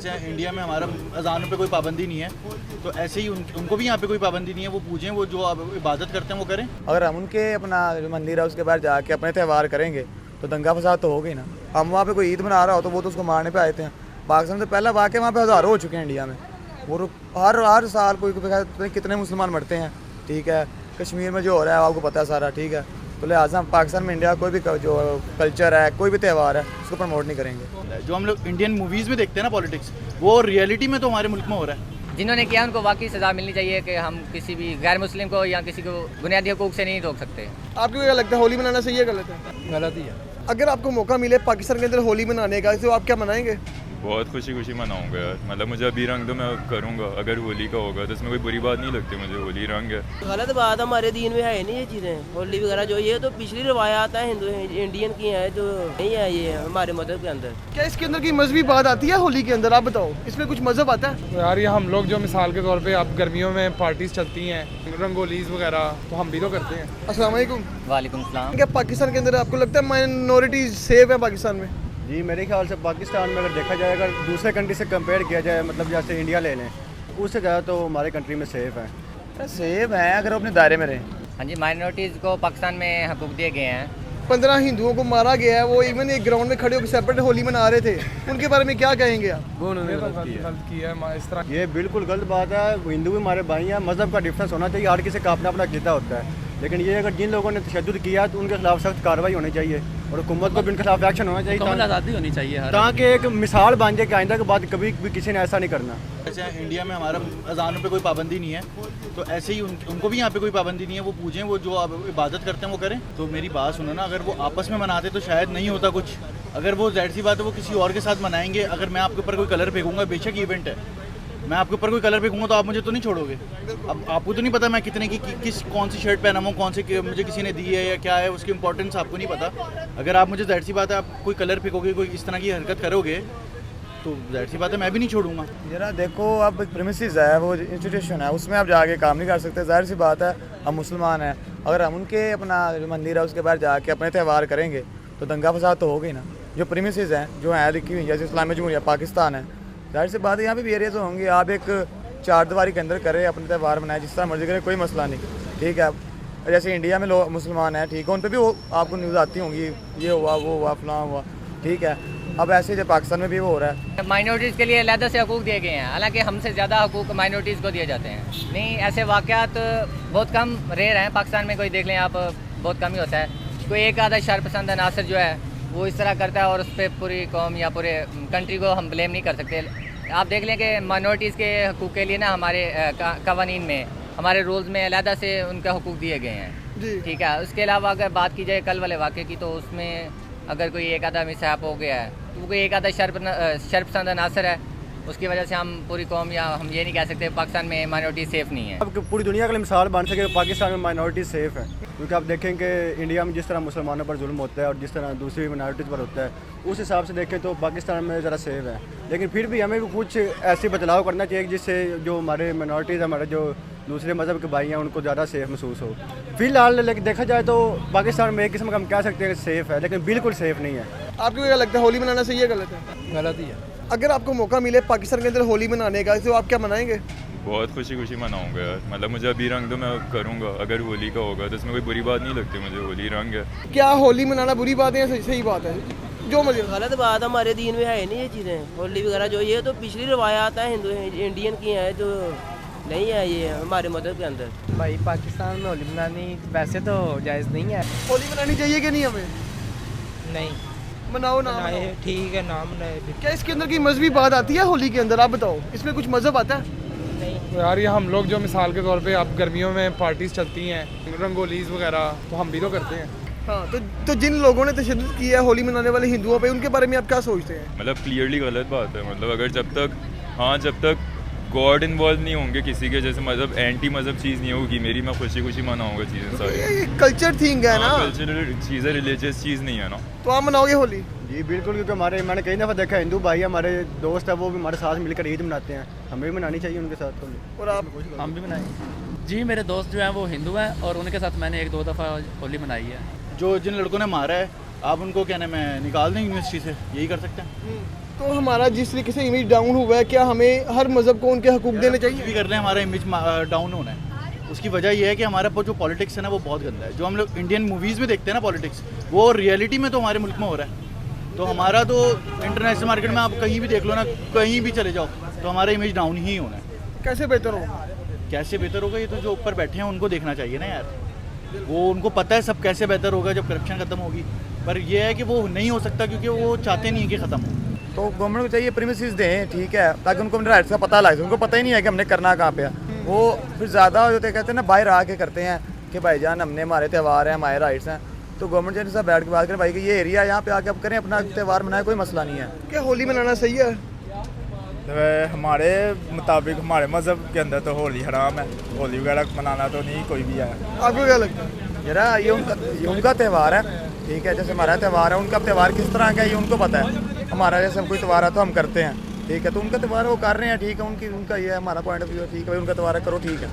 जैसे इंडिया में हमारा अजानों पे कोई पाबंदी नहीं है, तो ऐसे ही उनको भी यहाँ पे कोई पाबंदी नहीं है। वो पूजें, वो जो इबादत करते हैं वो करें। अगर हम उनके अपना जो मंदिर है उसके बाहर जाके अपने त्यौहार करेंगे तो दंगा फसाद तो होगा ही ना। हम वहाँ पे कोई ईद मना रहा हो तो वो तो उसको मारने पे आए थे। पाकिस्तान से पहला वाक़या वहाँ पे हज़ारों हो चुके हैं इंडिया में। वो हर साल कोई कितने मुसलमान मरते हैं, ठीक है। कश्मीर में जो हो रहा है आपको पता है सारा, ठीक है। तो लिहाजा हम पाकिस्तान में इंडिया कोई भी जो कल्चर है, कोई भी त्यौहार है, उसको प्रमोट नहीं करेंगे। जो हम लोग इंडियन मूवीज़ में देखते हैं ना पॉलिटिक्स, वो रियलिटी में तो हमारे मुल्क में हो रहा है। जिन्होंने किया उनको वाकई सज़ा मिलनी चाहिए कि हम किसी भी गैर मुस्लिम को या किसी को बुनियादी हकूक़ से नहीं रोक सकते। आपको क्या लगता है, होली मनाना सही है गलत है? गलत ही है। अगर आपको मौका मिले पाकिस्तान के अंदर होली मनाने का तो आप क्या मनाएंगे? बहुत खुशी खुशी मनाऊंगा यार। मतलब मुझे अभी रंग तो मैं करूंगा, अगर होली का होगा तो इसमें कोई बुरी बात नहीं लगती मुझे। होली रंग है। गलत बात हमारे दीन में है नहीं ये चीज़ें, होली वगैरह जो ये तो पिछली रवायात है हिंदू इंडियन की है, जो नहीं है ये हमारे मज़हब के अंदर। क्या इसके अंदर की मजहबी बात आती है होली के अंदर? आप बताओ, इसमें कुछ मजहब आता है? यार ये हम लोग जो मिसाल के तौर पे अब गर्मियों में पार्टीज चलती हैं, रंगोलीज वगैरह, तो हम भी तो करते हैं। अस्सलाम वालेकुम। वालेकुम सलाम। क्या पाकिस्तान के अंदर आपको लगता है माइनॉरिटीज सेफ है पाकिस्तान में? जी मेरे ख्याल से पाकिस्तान में अगर देखा जाए, अगर दूसरे कंट्री से कंपेयर किया जाए, मतलब जैसे इंडिया ले लें, उससे ज़्यादा तो हमारे कंट्री में सेफ़ है। सेब है अगर अपने दायरे में रहें। हाँ जी, माइनॉरिटीज़ को पाकिस्तान में हकूक़ दिए गए हैं। 15 हिंदुओं को मारा गया है, वो इवन एक ग्राउंड में खड़े होकर सेपरेट होली मना रहे थे, उनके बारे में क्या कहेंगे आप? गलत किया है इस तरह। ये बिल्कुल गलत बात है। हिंदू भी हमारे भाई हैं, मज़हब का डिफरेंस होना चाहिए, हर किसी का अपना अपना अक़ीदा होता है। लेकिन ये अगर जिन लोगों ने तशद्दुद किया तो उनके खिलाफ सख्त कार्रवाई होनी चाहिए और हुकूमत को भी उनके खिलाफ एक्शन होना चाहिए, आज़ादी होनी चाहिए ताकि एक मिसाल बन जाए कि आइंदा के बाद कभी भी किसी ने ऐसा नहीं करना। जैसे इंडिया में हमारा अजानों पे कोई पाबंदी नहीं है, तो ऐसे ही उनको भी यहाँ पे कोई पाबंदी नहीं है। वो पूजें, वो जो इबादत करते हैं वो करें। तो मेरी बात सुनो ना, अगर वो आपस में मनाते तो शायद नहीं होता कुछ। अगर वो ज़ाहिर सी बात है वो किसी और के साथ मनाएंगे। अगर मैं आपके ऊपर कोई कलर फेंकूंगा, बेशक इवेंट है, मैं आपके ऊपर कोई कलर फेंकूंगा तो आप मुझे तो नहीं छोड़ोगे। अब आपको तो नहीं पता मैं कितने की कौन सी शर्ट पहना हूँ, कौन से मुझे किसी ने दी है या क्या है, उसकी इंपॉर्टेंस आपको नहीं पता। अगर आप मुझे ज़ाहिर सी बात है आप कोई कलर फेंकोगे, कोई इस तरह की हरकत करोगे, तो ज़ाहिर सी बात है मैं भी नहीं छोड़ूंगा। जरा देखो, अब एक प्रेमिसेस है, वो इंस्टीट्यूशन है, उसमें आप जाके काम नहीं कर सकते। ज़ाहिर सी बात है हम मुसलमान हैं, अगर हम उनके अपना जो मंदिर है उसके बाहर जाके अपने त्यौहार करेंगे तो दंगा फसाद तो होगा ही ना। जो प्रेमिसेस हैं जो हैं लिखी हुई, जैसे इस्लामी जमहूरिया पाकिस्तान है, ज़ाहिर सी बात है यहाँ पे भी एरियाज होंगे। आप एक चारदीवारी के अंदर करें, अपने त्यौहार मनाएं, जिस तरह मर्जी करें, कोई मसला नहीं, ठीक है। जैसे इंडिया में लोग मुसलमान हैं, ठीक है, उन पर भी वो आपको न्यूज़ आती होंगी, ये हुआ वो हुआ फलां हुआ, ठीक है। अब ऐसे जो पाकिस्तान में भी वो हो रहा है। माइनॉरिटीज़ के लिए अलग से हकूक़ दिए गए हैं, हालांकि हमसे ज़्यादा हकूक़ माइनॉरिटीज़ को दिए जाते हैं। नहीं, ऐसे वाक़यात बहुत कम रेयर हैं पाकिस्तान में। कोई देख लें आप, बहुत कम ही होता है। कोई एक आधा शरपसंद अनासर जो है वो इस तरह करता है और उस पर पूरी कौम या पूरे कंट्री को हम ब्लेम नहीं कर सकते। आप देख लें कि माइनॉरिटीज़ के हकूक़ के लिए ना हमारे कवानीन में, हमारे रूल्स में अलहदा से उनके हकूक़ दिए गए हैं, ठीक है। उसके अलावा अगर बात की जाए कल वाले वाक़े की, तो उसमें अगर कोई एक आधा मिसहैप हो गया है तो कोई एक आधा शर्पसंद अनासर है, उसकी वजह से हम पूरी कौम या हम ये नहीं कह सकते पाकिस्तान में माइनॉरिटी सेफ़ नहीं है। अब पूरी दुनिया के लिए मिसाल बन सके पाकिस्तान में माइनॉरिटी सेफ़ है, क्योंकि आप देखें कि इंडिया में जिस तरह मुसलमानों पर जुल्म होता है और जिस तरह दूसरी माइनॉरिटीज़ पर होता है, उस हिसाब से देखें तो पाकिस्तान में ज़रा सेफ़ है। लेकिन फिर भी हमें भी कुछ ऐसे बदलाव करना चाहिए जिससे जो हमारे माइनॉरिटीज़, हमारे जो दूसरे मज़हब के भाई हैं, उनको ज़्यादा सेफ़ महसूस हो। फिलहाल देखा जाए तो पाकिस्तान में एक किस्म का हम कह सकते हैं कि सेफ़ है, लेकिन बिल्कुल सेफ़ नहीं है। आपको क्या लगता है, होली मनाना सही है गलत है? गलत ही है। अगर आपको मौका मिले पाकिस्तान के अंदर होली मनाने का तो आप क्या मनाएंगे? बहुत खुशी खुशी मनाऊंगा यार। मतलब मुझे अभी रंग तो मैं करूंगा, अगर होली का होगा तो इसमें कोई बुरी बात नहीं लगती मुझे। होली रंग है। क्या होली मनाना बुरी बात है या सही बात है? जो मर्जी। गलत बात हमारे दीन में है नहीं ये चीज़ें, होली वगैरह जो ये तो पिछली रवायात है हिंदू इंडियन की है, जो नहीं है ये हमारे मज़हब के अंदर। भाई पाकिस्तान में होली मनानी वैसे तो जायज़ नहीं है। होली मनानी चाहिए कि नहीं हमें? नहीं मनाओ ना, ठीक है, नाम मनाए। क्या इसके अंदर की मजहबी बात आती है होली के अंदर? आप बताओ, इसमें कुछ मजहब आता है? नहीं यार ये हम लोग जो मिसाल के तौर पे अब गर्मियों में पार्टीज चलती हैं, रंगोलीज वगैरह, तो हम भी तो करते हैं। हाँ, तो जिन लोगों ने तशद्दुद किया है होली मनाने वाले हिंदुओं पे, उनके बारे में आप क्या सोचते हैं? मतलब क्लियरली गलत बात है। मतलब अगर जब तक गॉड इन्वॉल्व नहीं होंगे किसी के, जैसे मतलब एंटी मज़हब चीज़ नहीं होगी मेरी, मैं खुशी खुशी मनाऊंगा चीज़ें सारी। ये कल्चर थिंग है ना, कल्चरल चीज़ें, रिलीजियस चीज़ नहीं है ना। तो आप मनाओगे होली? जी बिल्कुल, क्योंकि मैंने कई दफ़ा देखा हिंदू भाई हमारे दोस्त है, वो भी हमारे साथ मिलकर ईद मनाते हैं, हमें भी मनानी चाहिए उनके साथ होली। और आप? हम भी मनाएंगे जी। मेरे दोस्त जो हैं वो हिंदू हैं और उनके साथ मैंने 1-2 दफ़ा होली मनाई है। जो जिन लड़कों ने मारा है, आप उनको क्या नाम है निकाल दें यूनिवर्सिटी से, यही कर सकते हैं। तो हमारा जिस तरीके से इमेज डाउन हुआ है, क्या हमें हर मज़हब को उनके हकूक देने कुछ चाहिए? भी कर रहे हैं हमारा इमेज डाउन होना है। उसकी वजह यह है कि हमारा जो पॉलिटिक्स है ना वो बहुत गंदा है। जो हम लोग इंडियन मूवीज़ में देखते हैं ना पॉलिटिक्स, वो रियलिटी में तो हमारे मुल्क में हो रहा है। तो हमारा तो इंटरनेशनल मार्केट में आप कहीं भी देख लो ना, कहीं भी चले जाओ, तो हमारा इमेज डाउन ही होना है। कैसे बेहतर हो? कैसे बेहतर होगा, ये तो जो ऊपर बैठे हैं उनको देखना चाहिए ना यार। वो उनको पता है सब कैसे बेहतर होगा जब करप्शन ख़त्म होगी, पर यह है कि वो नहीं हो सकता क्योंकि वो चाहते नहीं कि ख़त्म हो। तो गवर्नमेंट को चाहिए प्रीमिसेस दें, ठीक है, ताकि उनको अपने राइट्स का पता लगे। उनको पता ही नहीं है कि हमने करना कहाँ पे है। वो फिर ज़्यादा होते कहते हैं ना, बाहर आके करते हैं कि भाईजान हमने हमारे त्यौहार हैं, हमारे राइट्स हैं। तो गवर्नमेंट जैसे सब बैठ के बात करें भाई कि ये एरिया है, यहाँ पे आके आप करें, अपना त्यौहार मनाए, कोई मसला नहीं है। क्या होली मनाना सही है? हमारे मुताबिक हमारे मज़हब के अंदर तो होली हराम है, होली वगैरह मनाना तो नहीं कोई भी है। आपको क्या लगता है? जरा ये उनका त्यौहार है, ठीक है, जैसे हमारा त्यौहार है, उनका त्यौहार किस तरह का है ये उनको पता है। हमारा जैसे कोई त्यौहार है तो हम करते हैं, ठीक है, तो उनका त्यौहार वो कर रहे हैं, ठीक है, उनका ये हमारा पॉइंट ऑफ व्यू है, ठीक है भाई, उनका त्यौहार है, करो, ठीक है।